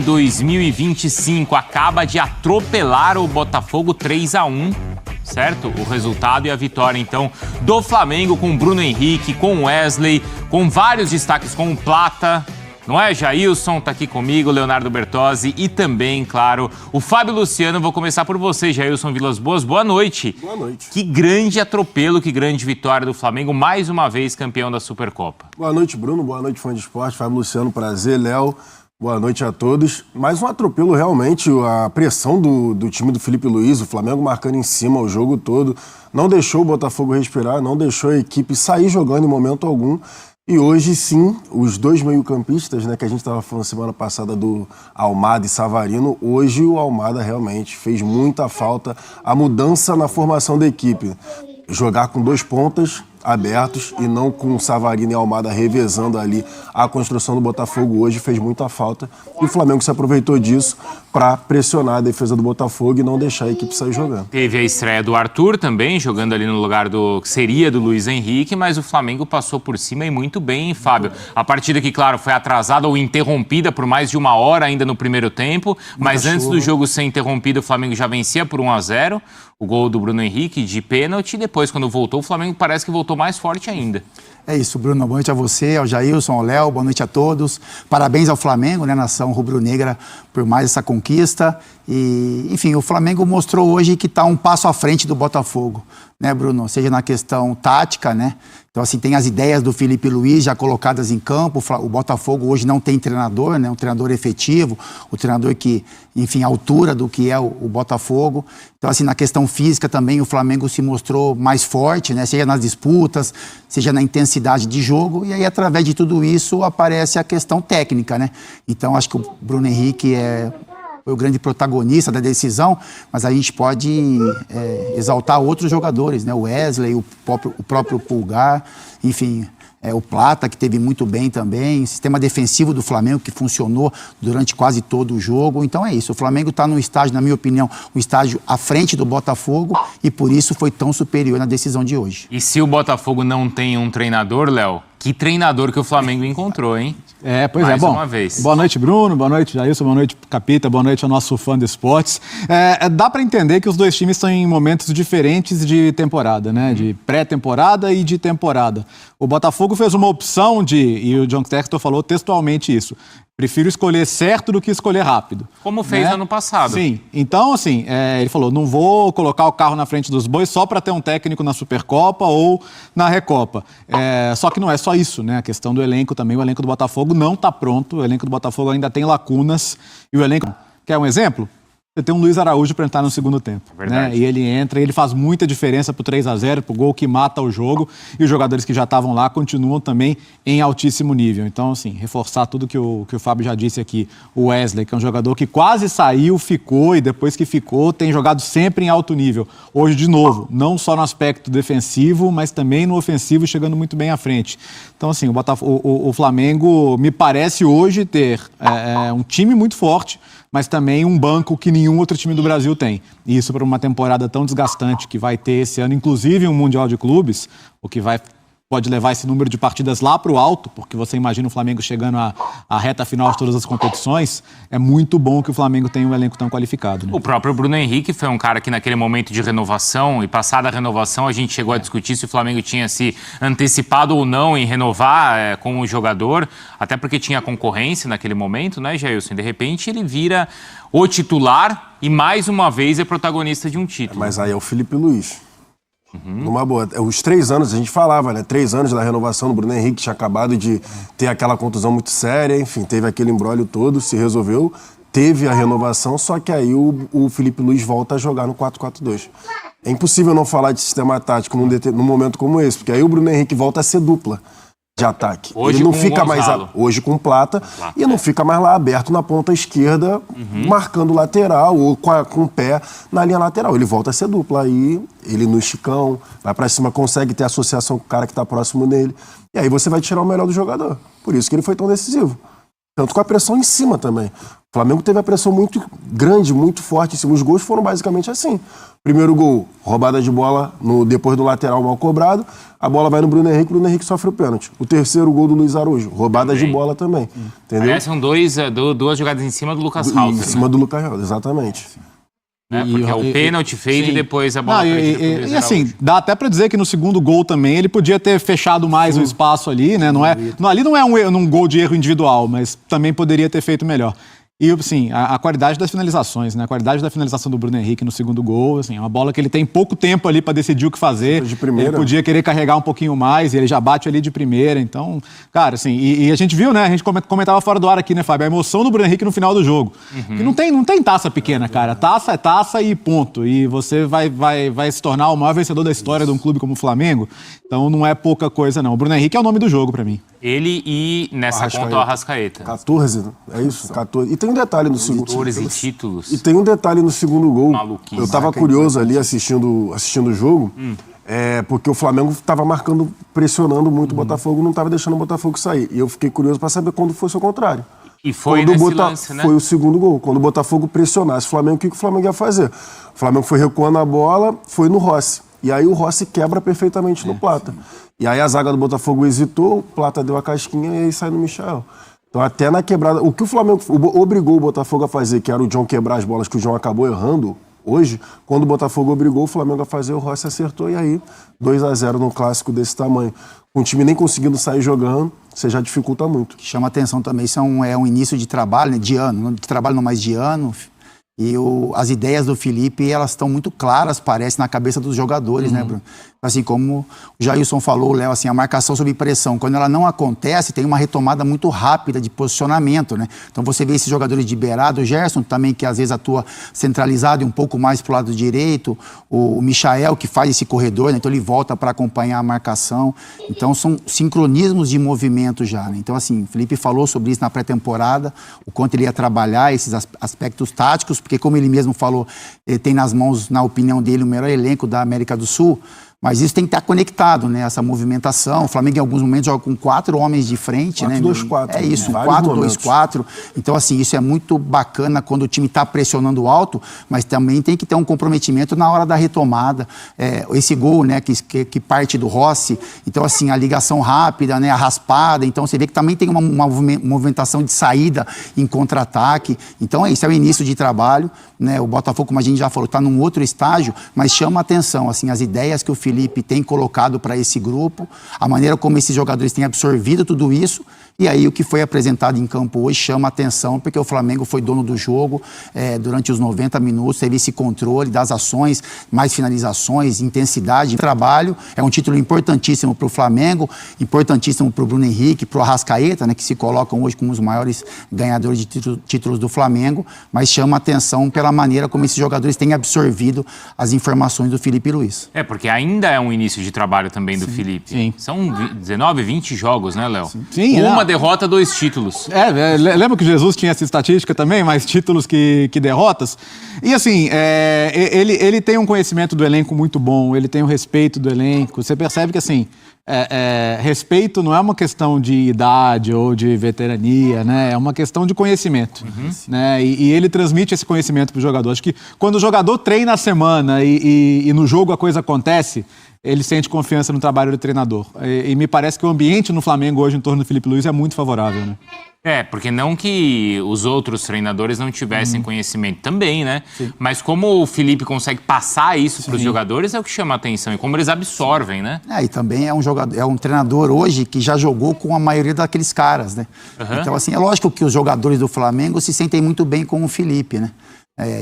2025 acaba de atropelar o Botafogo 3-1, certo? O resultado e a vitória, então, do Flamengo com Bruno Henrique, com Wesley, com vários destaques, com o Plata, não é? Jailson tá aqui comigo, Leonardo Bertozzi e também, claro, o Fábio Luciano. Vou começar por você, Jailson Vilas Boas. Boa noite. Boa noite. Que grande atropelo, que grande vitória do Flamengo, mais uma vez campeão da Supercopa. Boa noite, Bruno. Boa noite, fã de esporte. Fábio Luciano, prazer. Léo, boa noite a todos. Mais um atropelo, realmente, a pressão do time do Felipe Luiz, o Flamengo marcando em cima o jogo todo, não deixou o Botafogo respirar, não deixou a equipe sair jogando em momento algum. E hoje, sim, os dois meio-campistas, né, que a gente estava falando semana passada do Almada e Savarino, hoje o Almada realmente fez muita falta a mudança na formação da equipe. Jogar com dois pontas abertos e não com o Savarino e Almada revezando ali a construção do Botafogo hoje fez muita falta. E o Flamengo se aproveitou disso para pressionar a defesa do Botafogo e não deixar a equipe sair jogando. Teve a estreia do Arthur também, jogando ali no lugar do que seria do Luiz Henrique, mas o Flamengo passou por cima e muito bem, Fábio. A partida que, claro, foi atrasada ou interrompida por mais de uma hora ainda no primeiro tempo, mas antes do jogo ser interrompido, o Flamengo já vencia por 1-0. O gol do Bruno Henrique de pênalti, e depois, quando voltou, o Flamengo parece que voltou mais forte ainda. É isso, Bruno. Boa noite a você, ao Jailson, ao Léo, boa noite a todos. Parabéns ao Flamengo, né, nação rubro-negra, por mais essa conquista. E, enfim, o Flamengo mostrou hoje que está um passo à frente do Botafogo, né, Bruno? Seja na questão tática, né? Então, assim, tem as ideias do Felipe Luiz já colocadas em campo. O Botafogo hoje não tem treinador, né? Um treinador efetivo, o treinador que, enfim, a altura do que é o Botafogo. Então, assim, na questão física também o Flamengo se mostrou mais forte, né? Seja nas disputas, seja na intensidade de jogo. E aí, através de tudo isso, aparece a questão técnica, né? Então, acho que o Bruno Henrique foi o grande protagonista da decisão, mas a gente pode exaltar outros jogadores, né? O Wesley, o próprio Pulgar, enfim, o Plata, que teve muito bem também, o sistema defensivo do Flamengo que funcionou durante quase todo o jogo. Então é isso, o Flamengo está no estágio, na minha opinião, um estágio à frente do Botafogo e por isso foi tão superior na decisão de hoje. E se o Botafogo não tem um treinador, Léo, que treinador que o Flamengo encontrou, hein? Pois mais bom, uma vez. Boa noite, Bruno, boa noite, Jailson, boa noite, Capita, boa noite ao nosso fã de esportes. Dá para entender que os dois times estão em momentos diferentes de temporada, né? De pré-temporada e de temporada. O Botafogo fez uma opção e o John Textor falou textualmente isso: prefiro escolher certo do que escolher rápido. Como fez ano passado. Sim. Então, assim, ele falou, não vou colocar o carro na frente dos bois só para ter um técnico na Supercopa ou na Recopa. Só que não é só isso, né? A questão do elenco também. O elenco do Botafogo não está pronto. O elenco do Botafogo ainda tem lacunas. E o elenco... Quer um exemplo? Você tem um Luiz Araújo para entrar no segundo tempo. Né? E ele entra, ele faz muita diferença pro 3-0, pro gol que mata o jogo. E os jogadores que já estavam lá continuam também em altíssimo nível. Então, assim, reforçar tudo que o Fábio já disse aqui. O Wesley, que é um jogador que quase saiu, ficou, e depois que ficou, tem jogado sempre em alto nível. Hoje, de novo, não só no aspecto defensivo, mas também no ofensivo, chegando muito bem à frente. Então, assim, o Flamengo me parece hoje ter um time muito forte, mas também um banco que nenhum outro time do Brasil tem. E isso para uma temporada tão desgastante que vai ter esse ano, inclusive um Mundial de Clubes, o que pode levar esse número de partidas lá para o alto, porque você imagina o Flamengo chegando à reta final de todas as competições. É muito bom que o Flamengo tenha um elenco tão qualificado. Né? O próprio Bruno Henrique foi um cara que naquele momento de renovação, e passada a renovação, a gente chegou a discutir se o Flamengo tinha se antecipado ou não em renovar com o jogador, até porque tinha concorrência naquele momento, né, Jailson? De repente ele vira o titular e mais uma vez é protagonista de um título. Mas aí é o Felipe Luiz. Numa boa. Os 3 anos, a gente falava, né? 3 anos da renovação do Bruno Henrique, tinha acabado de ter aquela contusão muito séria, enfim, teve aquele imbróglio todo, se resolveu, teve a renovação, só que aí o Felipe Luiz volta a jogar no 4-4-2. É impossível não falar de sistema tático num momento como esse, porque aí o Bruno Henrique volta a ser dupla de ataque. Hoje ele não com fica o mais hoje com Plata e não fica mais lá aberto na ponta esquerda, marcando lateral ou com o pé na linha lateral. Ele volta a ser dupla. Aí ele no esticão, vai pra cima, consegue ter associação com o cara que tá próximo dele. E aí você vai tirar o melhor do jogador. Por isso que ele foi tão decisivo. Tanto com a pressão em cima também. Flamengo teve a pressão muito grande, muito forte em cima. Os gols foram basicamente assim. Primeiro gol, roubada de bola depois do lateral mal cobrado. A bola vai no Bruno Henrique sofre o pênalti. O terceiro gol do Luiz Araújo, roubada de bola também. Entendeu? Aliás, são duas jogadas em cima do Lucas Halter. Em cima do Lucas Halter, exatamente. Né? Porque é o pênalti feito e depois a bola perdida pro Luiz E assim, Araújo. dá até pra dizer que no segundo gol também ele podia ter fechado mais o espaço ali, né? Ali não é um gol de erro individual, mas também poderia ter feito melhor. E, assim, a qualidade das finalizações, né? A qualidade da finalização do Bruno Henrique no segundo gol, assim, é uma bola que ele tem pouco tempo ali para decidir o que fazer. De primeira. Ele podia querer carregar um pouquinho mais e ele já bate ali de primeira. Então, cara, assim, e a gente viu, né? A gente comentava fora do ar aqui, né, Fábio? A emoção do Bruno Henrique no final do jogo. Que não tem taça pequena, cara. Taça é taça e ponto. E você vai se tornar o maior vencedor da história de um clube como o Flamengo. Então, não é pouca coisa, não. O Bruno Henrique é o nome do jogo para mim. Ele e, nessa conta, o Arrascaeta. 14, é isso? 14. E tem um detalhe no segundo. 14 títulos. E tem um detalhe no segundo gol. Maluquice. Eu tava curioso ali assistindo o jogo, porque o Flamengo tava marcando, pressionando muito o Botafogo, não tava deixando o Botafogo sair. E eu fiquei curioso para saber quando fosse o contrário. E foi Quando nesse lance, né? Foi o segundo gol. Quando o Botafogo pressionasse o Flamengo, o que o Flamengo ia fazer? O Flamengo foi recuando a bola, foi no Rossi. E aí o Rossi quebra perfeitamente no Plata. E aí a zaga do Botafogo hesitou, o Plata deu a casquinha e aí sai no Michael. Então até na quebrada... O que o Flamengo obrigou o Botafogo a fazer, que era o John quebrar as bolas, que o John acabou errando hoje, quando o Botafogo obrigou o Flamengo a fazer, o Rossi acertou. E aí 2-0 num clássico desse tamanho. Com o time nem conseguindo sair jogando, você já dificulta muito. Chama atenção também, isso é um início de trabalho, né, de ano, de trabalho não mais de ano. E as ideias do Felipe, elas estão muito claras, parece, na cabeça dos jogadores, né, Bruno? Assim como o Jailson falou, Léo, assim, a marcação sob pressão, quando ela não acontece, tem uma retomada muito rápida de posicionamento, né? Então você vê esses jogadores de beirada, o Gerson também, que às vezes atua centralizado e um pouco mais pro lado direito, o Michael, que faz esse corredor, né? Então ele volta para acompanhar a marcação. Então são sincronismos de movimento já, né? Então, assim, o Felipe falou sobre isso na pré-temporada, o quanto ele ia trabalhar esses aspectos táticos, porque como ele mesmo falou, ele tem nas mãos, na opinião dele, o melhor elenco da América do Sul. Mas isso tem que estar conectado, né? Essa movimentação. O Flamengo, em alguns momentos, joga com 4 homens de frente, 4-2-4, né? É isso, 4-2-4. Então, assim, isso é muito bacana quando o time está pressionando alto, mas também tem que ter um comprometimento na hora da retomada. Esse gol, né, que parte do Rossi. Então, assim, a ligação rápida, né, a raspada. Então, você vê que também tem uma movimentação de saída em contra-ataque. Então, esse é o início de trabalho, né? O Botafogo, como a gente já falou, está num outro estágio, mas chama a atenção, assim, as ideias que o Felipe tem colocado para esse grupo, a maneira como esses jogadores têm absorvido tudo isso, e aí o que foi apresentado em campo hoje chama a atenção, porque o Flamengo foi dono do jogo durante os 90 minutos, teve esse controle das ações, mais finalizações, intensidade de trabalho. É um título importantíssimo para o Flamengo, importantíssimo para o Bruno Henrique, para o Arrascaeta, né, que se colocam hoje como os maiores ganhadores de títulos do Flamengo, mas chama a atenção pela maneira como esses jogadores têm absorvido as informações do Felipe Luiz. Porque ainda é um início de trabalho também do Felipe. Sim. São 19, 20 jogos, né, Léo? Sim, Uma derrota, 2 títulos. Lembra que Jesus tinha essa estatística também, mais títulos que derrotas? E assim, ele tem um conhecimento do elenco muito bom, ele tem o respeito do elenco. Você percebe que assim, respeito não é uma questão de idade ou de veterania, né? É uma questão de conhecimento. Né? E ele transmite esse conhecimento para o jogador. Acho que quando o jogador treina a semana e no jogo a coisa acontece, ele sente confiança no trabalho do treinador. E me parece que o ambiente no Flamengo hoje em torno do Felipe Luiz é muito favorável, né? Porque não que os outros treinadores não tivessem conhecimento também, né? Sim. Mas como o Felipe consegue passar isso para os jogadores é o que chama a atenção. E como eles absorvem, né? E também é um treinador hoje que já jogou com a maioria daqueles caras, né? Então, assim, é lógico que os jogadores do Flamengo se sentem muito bem com o Felipe, né?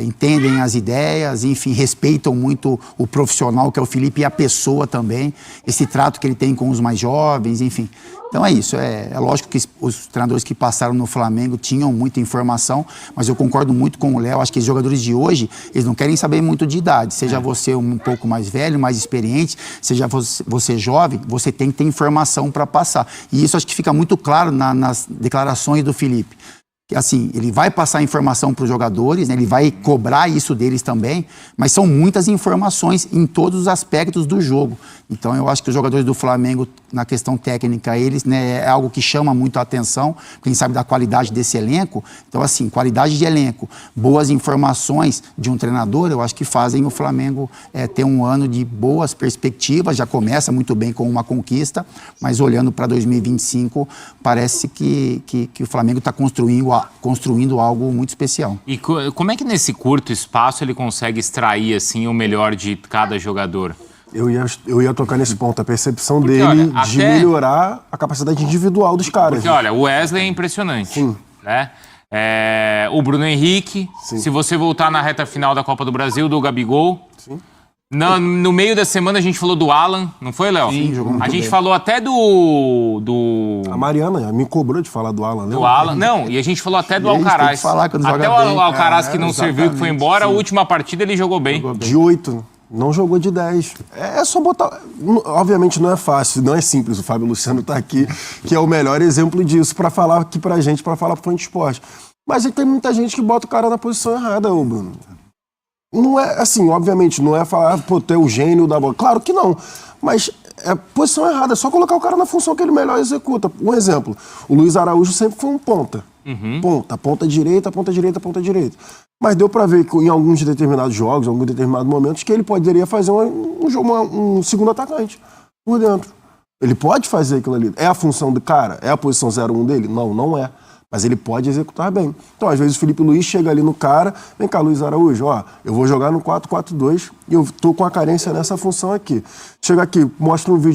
Entendem as ideias, enfim, respeitam muito o profissional que é o Felipe e a pessoa também, esse trato que ele tem com os mais jovens, enfim. Então é isso, é lógico que os treinadores que passaram no Flamengo tinham muita informação, mas eu concordo muito com o Léo, acho que os jogadores de hoje, eles não querem saber muito de idade, seja você um pouco mais velho, mais experiente, seja você jovem, você tem que ter informação para passar. E isso acho que fica muito claro nas declarações do Felipe. assim, ele vai passar informação para os jogadores, né? Ele vai cobrar isso deles também, mas são muitas informações em todos os aspectos do jogo. Então eu acho que os jogadores do Flamengo, na questão técnica, eles, né, é algo que chama muito a atenção, porque a gente sabe da qualidade desse elenco. Então, assim, qualidade de elenco, boas informações de um treinador, eu acho que fazem o Flamengo ter um ano de boas perspectivas. Já começa muito bem com uma conquista, mas olhando para 2025, parece que o Flamengo está construindo algo muito especial. E como é que nesse curto espaço ele consegue extrair assim o melhor de cada jogador? Eu ia tocar nesse ponto, a percepção Porque, dele olha, de melhorar a capacidade individual dos caras. Porque, olha, o Wesley é impressionante. Sim. Né? O Bruno Henrique, Sim. se você voltar na reta final da Copa do Brasil, do Gabigol. Sim. No meio da semana a gente falou do Alan, não foi, Léo? Sim, jogou muito A gente bem. falou até do A Mariana me cobrou de falar do Alan, né? do Alan. Não, e a gente falou até do E aí, tem Alcaraz. que falar quando Até joga o bem. Alcaraz que não serviu, que foi exatamente, embora, a sim. última partida ele jogou bem. De 8, não jogou de 10. É só botar... Obviamente não é fácil, não é simples. O Fábio Luciano tá aqui, que é o melhor exemplo disso para falar aqui pra gente, para falar pro fã de esporte. Mas tem muita gente que bota o cara na posição errada, ô Bruno. Não é assim, obviamente, não é falar, pô, tu é o gênio da bola. Claro que não. Mas é posição errada, é só colocar o cara na função que ele melhor executa. Um exemplo, o Luiz Araújo sempre foi um ponta. Ponta direita, ponta direita, ponta direita. Mas deu pra ver que em alguns determinados jogos, em alguns determinados momentos, que ele poderia fazer um segundo atacante por dentro. Ele pode fazer aquilo ali. É a função do cara? É a posição 01 dele? Não, não é. Mas ele pode executar bem. Então, às vezes, o Felipe Luiz chega ali no cara, vem cá, Luiz Araújo, ó, eu vou jogar no 4-4-2 e eu tô com a carência nessa função aqui. Chega aqui, mostra um vídeo, ó,